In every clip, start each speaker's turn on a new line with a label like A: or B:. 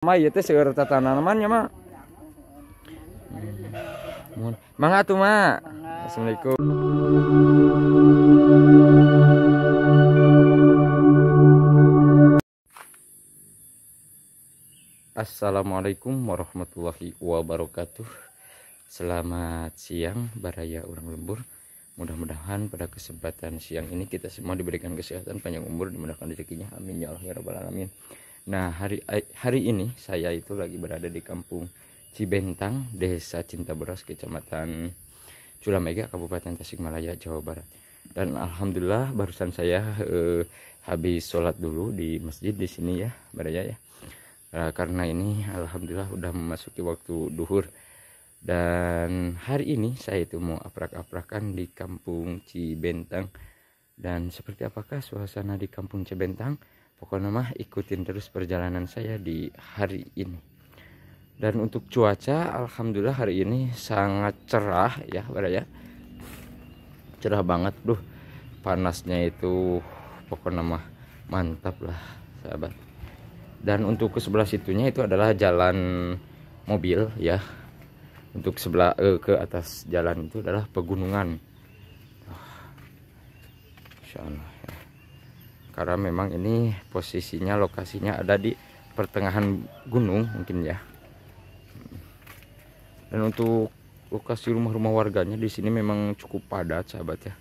A: mah ieu teh seueur tanamannya mah. Mangga tuh mak. Assalamualaikum. Assalamualaikum warahmatullahi wabarakatuh. Selamat siang baraya urang lembur. Mudah-mudahan pada kesempatan siang ini kita semua diberikan kesehatan, panjang umur, dimudahkan rezekinya. Amin ya Allah ya rabbal alamin. Nah, hari ini saya itu lagi berada di Kampung Cibentang, Desa Cinta Beras, Kecamatan Culamega, Kabupaten Tasikmalaya, Jawa Barat. Dan alhamdulillah barusan saya habis sholat dulu di masjid di sini ya, baraya ya. Karena ini alhamdulillah udah memasuki waktu duhur. Dan hari ini saya itu mau aprak-aprakan di Kampung Cibentang. Dan seperti apakah suasana di Kampung Cibentang? Pokoknya mah ikutin terus perjalanan saya di hari ini. Dan untuk cuaca alhamdulillah hari ini sangat cerah ya baraya. Cerah banget duh. Panasnya itu pokoknya mah mantap lah sahabat. Dan untuk ke sebelah situnya itu adalah jalan mobil ya. Untuk sebelah ke atas jalan itu adalah pegunungan. Insya Allah ya. Karena memang ini posisinya, lokasinya ada di pertengahan gunung mungkin ya. Dan untuk lokasi rumah-rumah warganya di sini memang cukup padat sahabat ya.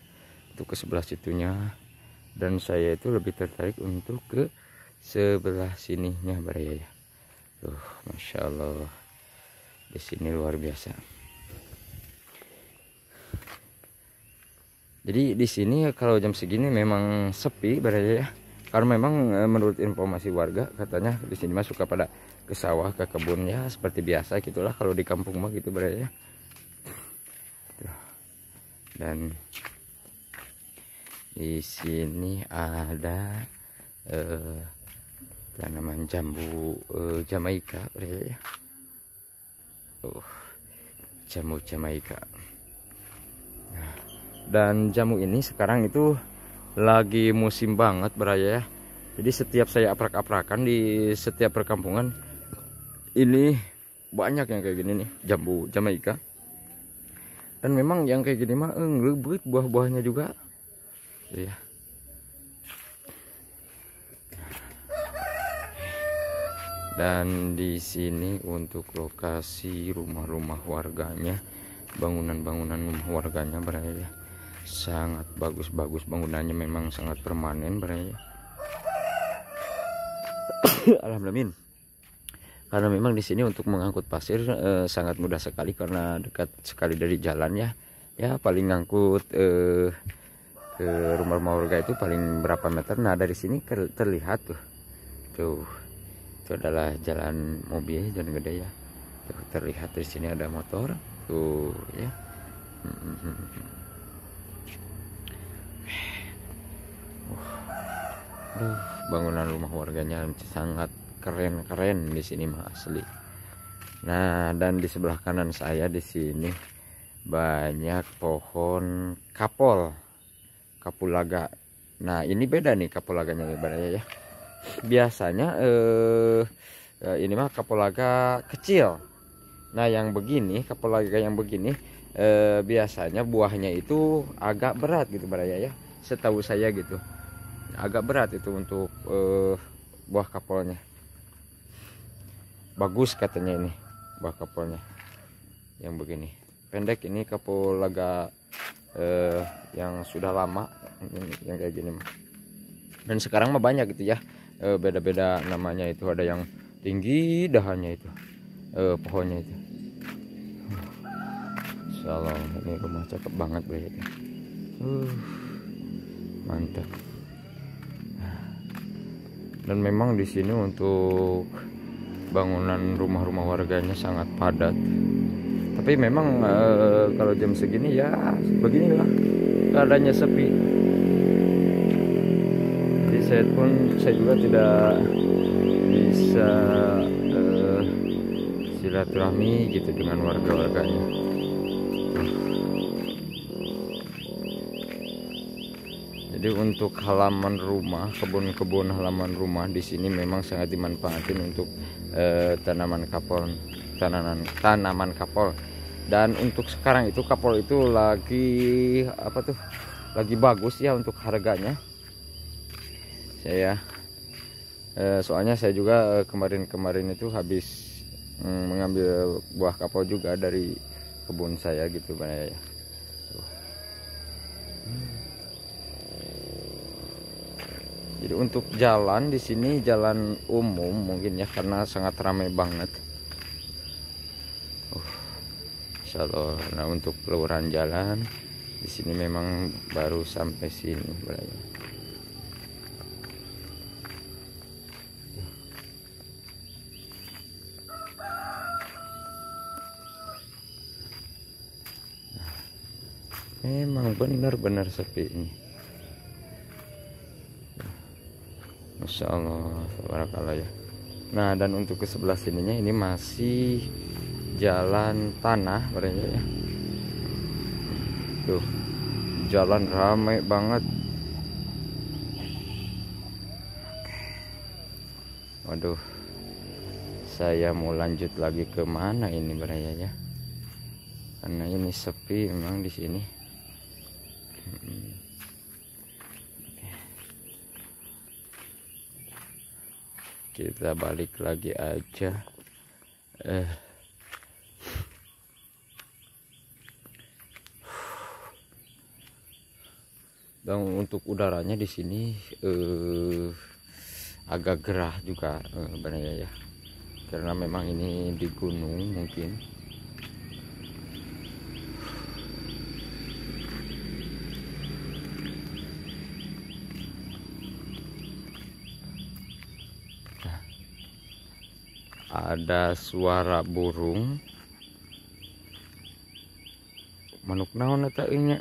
A: Untuk ke sebelah situnya. Dan saya itu lebih tertarik untuk ke sebelah sininya baraya ya. Tuh, masya Allah. Di sini luar biasa. Jadi di sini kalau jam segini memang sepi baraya ya. Karena memang menurut informasi warga katanya di sini mah suka pada ke sawah, ke kebun ya, seperti biasa gitulah kalau di kampung mah gitu baraya ya. Dan di sini ada tanaman jambu Jamaika baraya ya. Jamu Jamaika. Dan jamu ini sekarang itu lagi musim banget baraya ya. Jadi setiap saya aprak-aprakan di setiap perkampungan ini banyak yang kayak gini nih, jambu Jamaika. Dan memang yang kayak gini mah ngelebet buah-buahnya juga. Iya. Dan di sini untuk lokasi rumah-rumah warganya, bangunan-bangunan rumah warganya baraya sangat bagus-bagus, bangunannya memang sangat permanen baraya. Alhamdulillah. Karena memang di sini untuk mengangkut pasir sangat mudah sekali karena dekat sekali dari jalan ya. Ya paling ngangkut ke rumah-rumah warga itu paling berapa meter. Nah dari sini terlihat tuh. Tuh. Itu adalah jalan mobil, jalan gede ya. Tuh, terlihat di sini ada motor tuh ya. Bangunan rumah warganya sangat keren-keren di sini mah asli. Nah, dan di sebelah kanan saya di sini banyak pohon kapulaga. Nah, ini beda nih kapulaganya baraya ya. Biasanya ini mah kapulaga kecil. Nah yang begini, kapulaga yang begini biasanya buahnya itu agak berat gitu baraya ya. Setahu saya gitu, agak berat itu untuk buah kapolnya. Bagus katanya ini buah kapolnya yang begini. Pendek ini kapulaga yang sudah lama yang kayak gini mah. Dan sekarang mah banyak gitu ya. Beda-beda namanya itu, ada yang tinggi dahannya itu pohonnya itu. Insyaallah ini rumah cakep banget ya. Mantap. Dan memang di sini untuk bangunan rumah-rumah warganya sangat padat. Tapi memang kalau jam segini ya beginilah keadaannya sepi. Saya juga tidak bisa silaturahmi gitu dengan warga-warganya. Jadi Jadi untuk halaman rumah, kebun-kebun halaman rumah di sini memang sangat dimanfaatin untuk tanaman kapol, tanaman kapol. Dan untuk sekarang itu kapol itu lagi apa tuh? Lagi bagus ya untuk harganya. Soalnya saya juga kemarin itu habis mengambil buah kapol juga dari kebun saya gitu ya. Jadi untuk jalan di sini jalan umum mungkin ya, karena sangat ramai banget. Insya Allah. Nah untuk peluruhan jalan di sini memang baru sampai sini berarti. Memang benar-benar sepi ini. Masya Allah, tabarakallah ya. Nah dan untuk ke sebelah sininya ini masih jalan tanah berarti ya. Tuh jalan ramai banget. Waduh, saya mau lanjut lagi ke mana ini berarti ya, karena ini sepi memang di sini. Kita balik lagi aja. Dan untuk udaranya di sini agak gerah juga sebenarnya ya, karena memang ini di gunung mungkin. Ada suara burung. Manuk naon eta nya?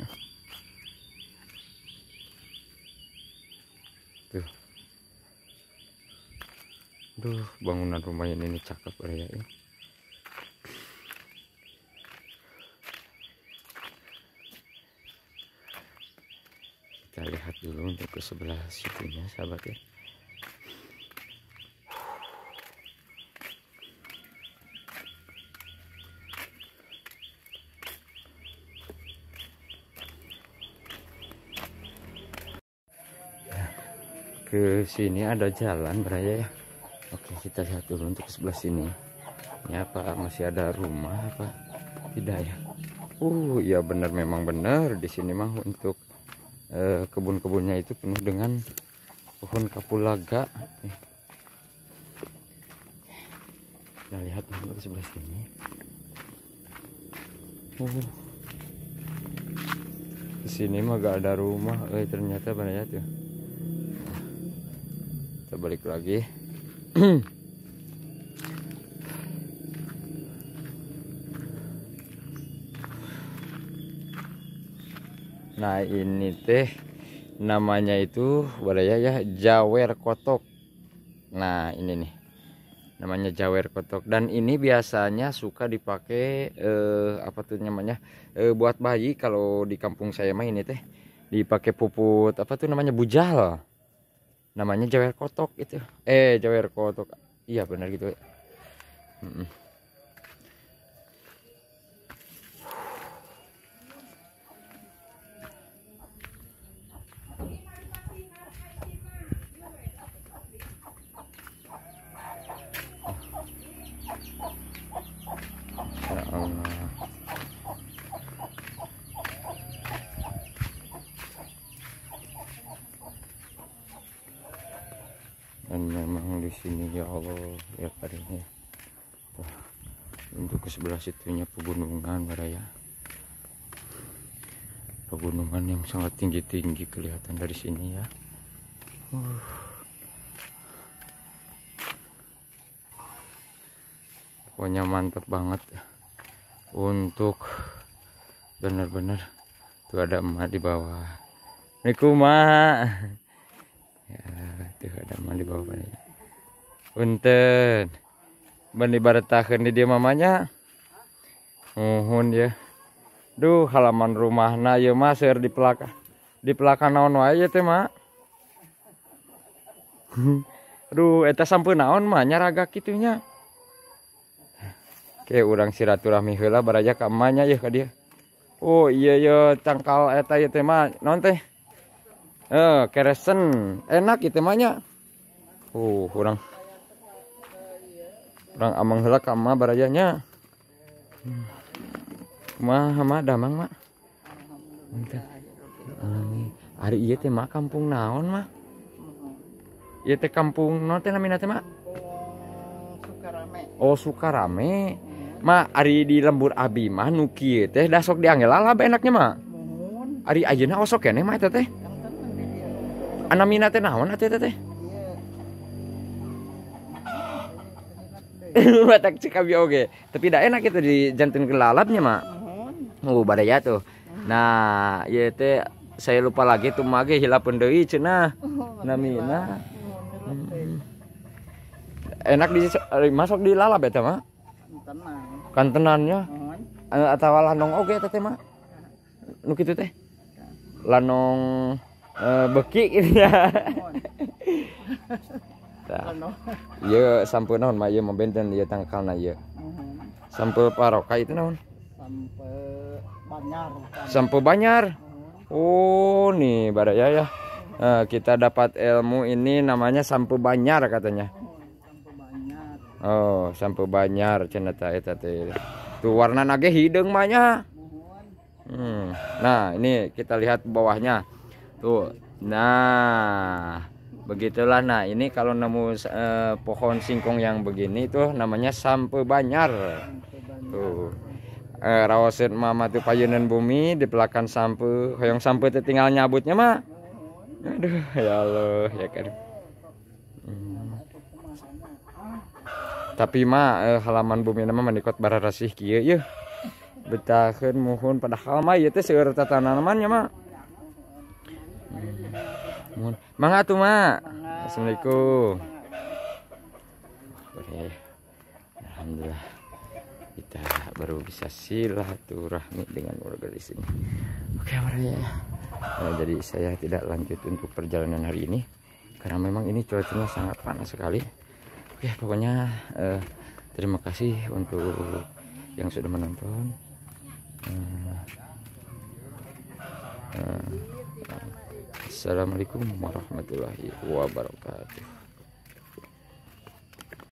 A: Tuh. Duh, bangunan rumah ini cakep ya. Kita lihat dulu untuk ke sebelah situnya, sahabat ya. Ke sini ada jalan beraya ya. Oke, kita lihat dulu untuk sebelah sini. Ini apa masih ada rumah apa tidak ya? Ya benar, memang benar di sini mah untuk kebun-kebunnya itu penuh dengan pohon kapulaga. Kita lihat dulu ke sebelah sini. Di sini mah gak ada rumah, ternyata banyak tuh. Kita balik lagi. Nah ini teh namanya itu budaya ya jawer kotok. Nah ini nih namanya jawer kotok, dan ini biasanya suka dipakai apa tuh namanya buat bayi. Kalau di kampung saya mah ini teh dipakai puput apa tuh namanya bujal. Namanya jawer kotok itu. Jawer kotok. Iya benar gitu. Ya Allah. Dan memang di sini ya Allah ya karinya. Untuk ke sebelah situnya pegunungan baraya. Pegunungan yang sangat tinggi-tinggi kelihatan dari sini ya. Pokoknya mantap banget untuk benar-benar. Tuh ada emak di bawah. Assalamualaikum mak. Ya, tuh ada emak di bawah ya. Punten. Ban dibaretakeun di dia mamanya. Nuhun ya. Duh, halaman rumahna ieu mah seueur di pelaka. Di pelakan naon wae teh mak. Aduh eta sampeun naon mah nyaraga kitunya. Oke urang silaturahmi heula baraja ka emanya yeuh ka dieu. Oh iya ya cangkal eta ieu teh mah naon teh? Keresen enak ieu teh mah nya. Urang amang heula ka emah barajanya. Kumaha mah damang mak? Ari ieu teh mah kampung naon mah? Ieu teh kampung naon teh namina teh mak?
B: Sukarame.
A: Oh Sukarame. Mak ari di lembur abi mah nu kieu teh da sok dianggel lalab enaknya mak.
B: Mohon.
A: Ari ayeuna osok keneh mah eta teh. Anamina teh naon atuh eta teh? Batak cikabi oge. Tapi da enak itu dijantunkeun lalapnya mak.
B: Mohon.
A: Badaya tuh. Nah, ieu teh saya lupa lagi tuh mage hilapeun deui cenah. Namina. Enak masuk di lalap eta mah.
B: Tenang.
A: Kantenannya
B: Mohon.
A: atawa lanong oge eta teh mah. Nu kitu teh. Lanong beki gitu ya. Tah. Ieu sampeu naon mah ieu mah benten ieu tangkalna ieu. Sampeu paroka itu naon?
B: Sampai Banyar.
A: Sampeu Banyar. Oh, nih baraya ya. Kita dapat ilmu ini namanya sampeu Banyar katanya.
B: Sampai Banyar.
A: Oh, sampeu Banyar cenah eta teh. Tuh warna nage hideung mah nya. Nah, ini kita lihat bawahnya. Tuh. Nah, begitulah. Nah, ini kalau nemu pohon singkong yang begini tuh namanya sampeu Banyar. Tuh. Rawasin mama tuh payunan bumi di pelakan sampeu. Hoyong sampeu teh tinggal nyabutnya mah. Aduh, ya Allah, ya kan. Tapi mah halaman bumi nama manikot bararasih kieu yeuh. Betakeun muhun padahal mah ieu teh seueur tatanamannya mah. Muhun. Mangga atuh mak. Assalamualaikum. Alhamdulillah. Kita baru bisa silaturahmi dengan warga di sini. Oke, ya. Jadi saya tidak lanjut untuk perjalanan hari ini karena memang ini cuacanya sangat panas sekali. Oke, pokoknya terima kasih untuk yang sudah menonton. Assalamualaikum warahmatullahi wabarakatuh.